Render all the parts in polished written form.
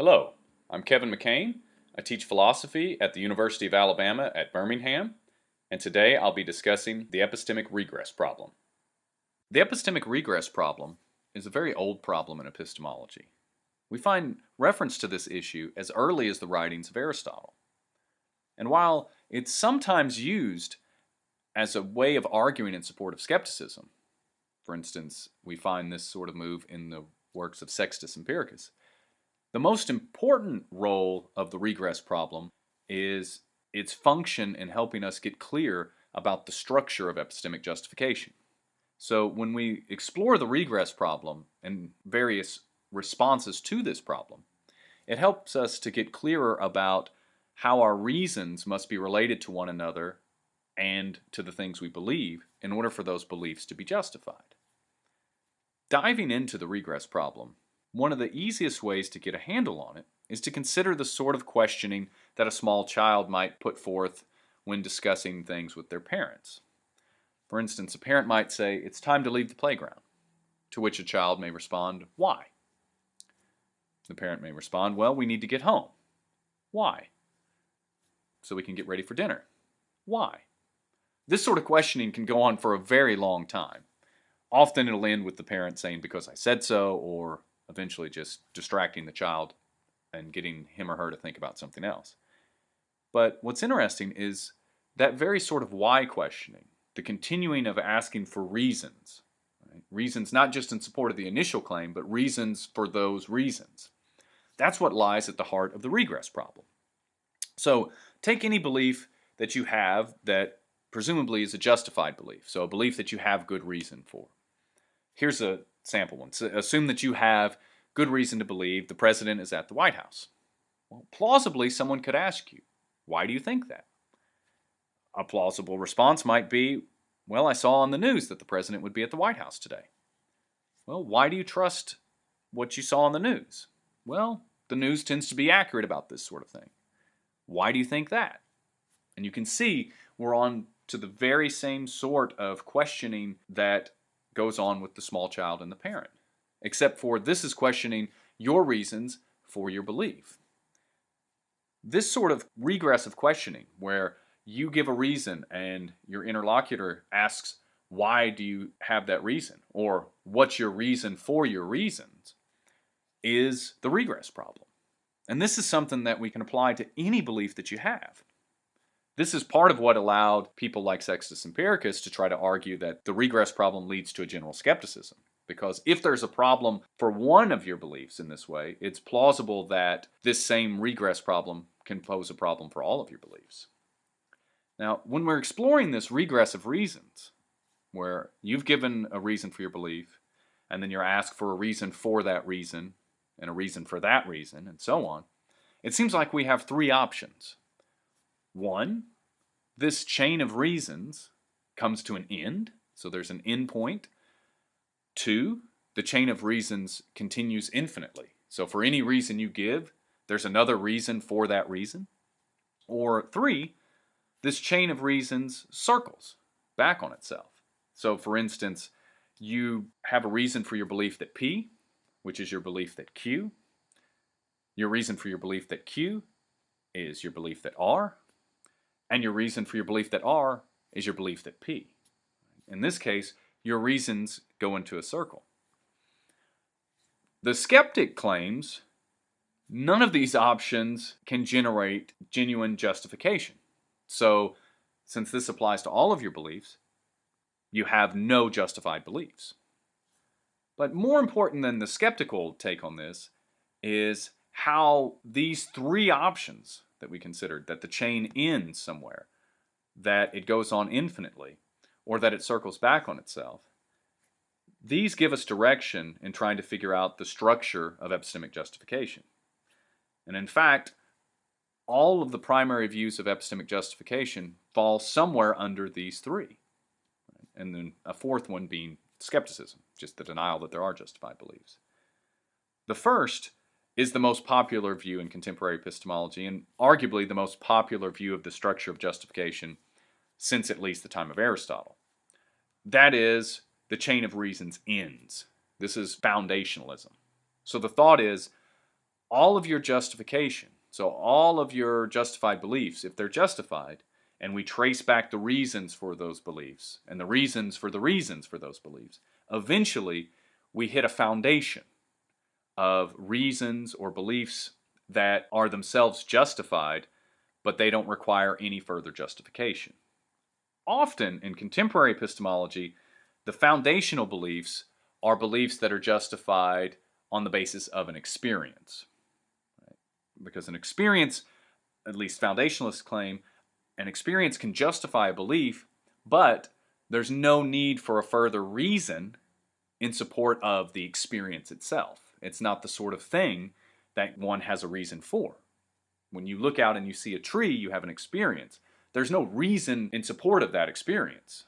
Hello, I'm Kevin McCain. I teach philosophy at the University of Alabama at Birmingham, and today I'll be discussing the epistemic regress problem. The epistemic regress problem is a very old problem in epistemology. We find reference to this issue as early as the writings of Aristotle. And while it's sometimes used as a way of arguing in support of skepticism, for instance, we find this sort of move in the works of Sextus Empiricus, the most important role of the regress problem is its function in helping us get clear about the structure of epistemic justification. So when we explore the regress problem and various responses to this problem, it helps us to get clearer about how our reasons must be related to one another and to the things we believe in order for those beliefs to be justified. Diving into the regress problem, one of the easiest ways to get a handle on it is to consider the sort of questioning that a small child might put forth when discussing things with their parents. For instance, a parent might say, "It's time to leave the playground," to which a child may respond, "Why?" The parent may respond, "Well, we need to get home." "Why?" "So we can get ready for dinner." "Why?" This sort of questioning can go on for a very long time. Often it'll end with the parent saying, "Because I said so," or eventually just distracting the child and getting him or her to think about something else. But what's interesting is that very sort of why questioning, the continuing of asking for reasons, right? Reasons not just in support of the initial claim, but reasons for those reasons. That's what lies at the heart of the regress problem. So take any belief that you have that presumably is a justified belief, so a belief that you have good reason for. Here's a sample one. So assume that you have good reason to believe the president is at the White House. Well, plausibly, someone could ask you, "Why do you think that?" A plausible response might be, "Well, I saw on the news that the president would be at the White House today." Well, why do you trust what you saw on the news? Well, the news tends to be accurate about this sort of thing. Why do you think that? And you can see we're on to the very same sort of questioning that goes on with the small child and the parent, except for this is questioning your reasons for your belief. This sort of regressive questioning, where you give a reason and your interlocutor asks, "Why do you have that reason?" or "What's your reason for your reasons?" is the regress problem. And this is something that we can apply to any belief that you have. This is part of what allowed people like Sextus Empiricus to try to argue that the regress problem leads to a general skepticism. Because if there's a problem for one of your beliefs in this way, it's plausible that this same regress problem can pose a problem for all of your beliefs. Now, when we're exploring this regress of reasons, where you've given a reason for your belief, and then you're asked for a reason for that reason, and a reason for that reason, and so on, it seems like we have three options. One, this chain of reasons comes to an end, so there's an end point. Two, the chain of reasons continues infinitely. So for any reason you give, there's another reason for that reason. Or three, this chain of reasons circles back on itself. So for instance, you have a reason for your belief that P, which is your belief that Q. Your reason for your belief that Q is your belief that R. And your reason for your belief that R is your belief that P. In this case, your reasons go into a circle. The skeptic claims none of these options can generate genuine justification. So, since this applies to all of your beliefs, you have no justified beliefs. But more important than the skeptical take on this is how these three options that we considered, that the chain ends somewhere, that it goes on infinitely, or that it circles back on itself, these give us direction in trying to figure out the structure of epistemic justification. And in fact, all of the primary views of epistemic justification fall somewhere under these three. And then a fourth one being skepticism, just the denial that there are justified beliefs. The first is the most popular view in contemporary epistemology, and arguably the most popular view of the structure of justification since at least the time of Aristotle. That is, the chain of reasons ends. This is foundationalism. So the thought is, all of your justification, so all of your justified beliefs, if they're justified, and we trace back the reasons for those beliefs and the reasons for those beliefs, eventually we hit a foundation of reasons or beliefs that are themselves justified, but they don't require any further justification. Often in contemporary epistemology, the foundational beliefs are beliefs that are justified on the basis of an experience. Right? Because an experience, at least foundationalists claim, an experience can justify a belief, but there's no need for a further reason in support of the experience itself. It's not the sort of thing that one has a reason for. When you look out and you see a tree, you have an experience. There's no reason in support of that experience.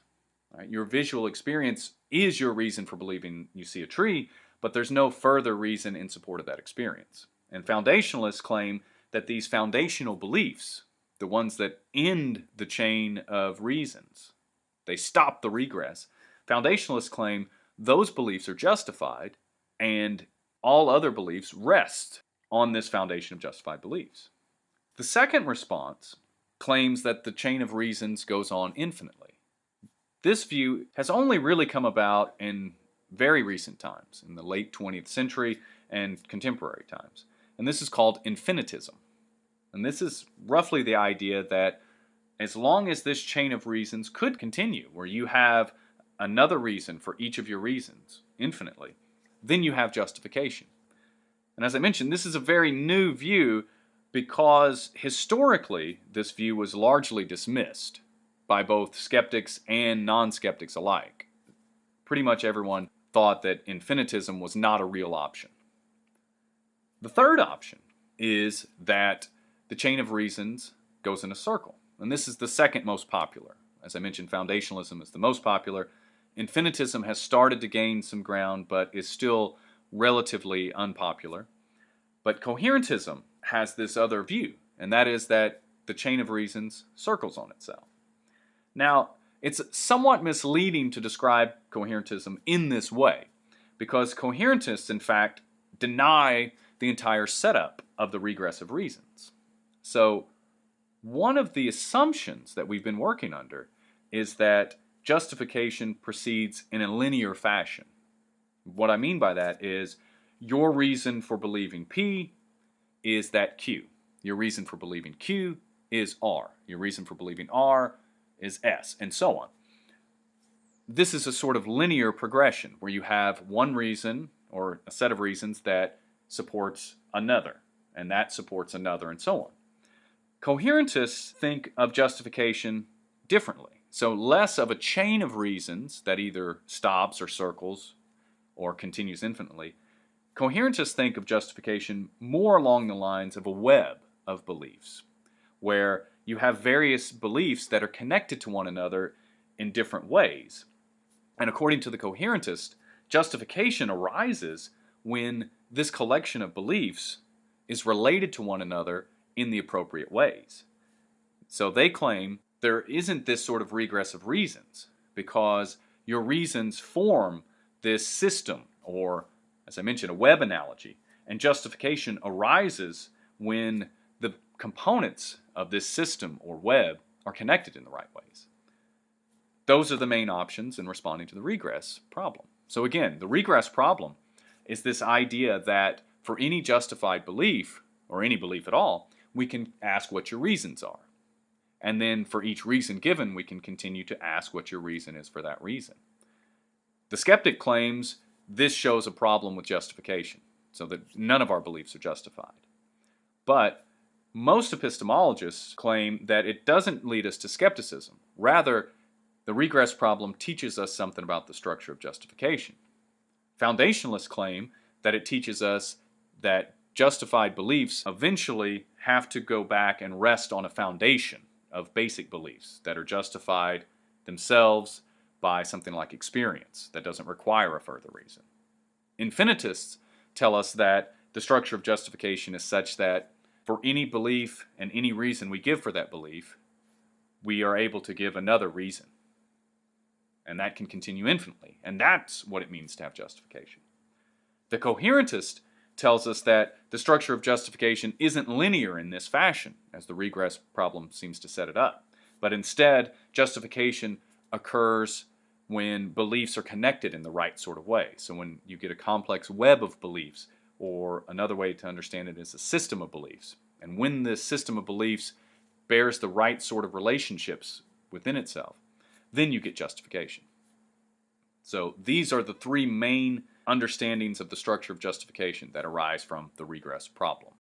Right? Your visual experience is your reason for believing you see a tree, but there's no further reason in support of that experience. And foundationalists claim that these foundational beliefs, the ones that end the chain of reasons, they stop the regress. Foundationalists claim those beliefs are justified, and all other beliefs rest on this foundation of justified beliefs. The second response claims that the chain of reasons goes on infinitely. This view has only really come about in very recent times, in the late 20th century and contemporary times. And this is called infinitism. And this is roughly the idea that as long as this chain of reasons could continue, where you have another reason for each of your reasons infinitely, then you have justification. And as I mentioned, this is a very new view because historically this view was largely dismissed by both skeptics and non-skeptics alike. Pretty much everyone thought that infinitism was not a real option. The third option is that the chain of reasons goes in a circle. And this is the second most popular. As I mentioned, foundationalism is the most popular. Infinitism has started to gain some ground, but is still relatively unpopular. But coherentism has this other view, and that is that the chain of reasons circles on itself. Now, it's somewhat misleading to describe coherentism in this way, because coherentists, in fact, deny the entire setup of the regress of reasons. So, one of the assumptions that we've been working under is that justification proceeds in a linear fashion. What I mean by that is your reason for believing P is that Q. Your reason for believing Q is R. Your reason for believing R is S, and so on. This is a sort of linear progression where you have one reason or a set of reasons that supports another, and that supports another, and so on. Coherentists think of justification differently. So less of a chain of reasons that either stops or circles or continues infinitely. Coherentists think of justification more along the lines of a web of beliefs, where you have various beliefs that are connected to one another in different ways. And according to the coherentist, justification arises when this collection of beliefs is related to one another in the appropriate ways. So they claim there isn't this sort of regress of reasons because your reasons form this system, or as I mentioned, a web analogy, and justification arises when the components of this system or web are connected in the right ways. Those are the main options in responding to the regress problem. So again, the regress problem is this idea that for any justified belief, or any belief at all, we can ask what your reasons are. And then for each reason given, we can continue to ask what your reason is for that reason. The skeptic claims this shows a problem with justification, so that none of our beliefs are justified. But most epistemologists claim that it doesn't lead us to skepticism. Rather, the regress problem teaches us something about the structure of justification. Foundationalists claim that it teaches us that justified beliefs eventually have to go back and rest on a foundation of basic beliefs that are justified themselves by something like experience that doesn't require a further reason. Infinitists tell us that the structure of justification is such that for any belief and any reason we give for that belief, we are able to give another reason. And that can continue infinitely. And that's what it means to have justification. The coherentist tells us that the structure of justification isn't linear in this fashion, as the regress problem seems to set it up. But instead, justification occurs when beliefs are connected in the right sort of way. So when you get a complex web of beliefs, or another way to understand it is a system of beliefs. And when this system of beliefs bears the right sort of relationships within itself, then you get justification. So these are the three main understandings of the structure of justification that arise from the regress problem.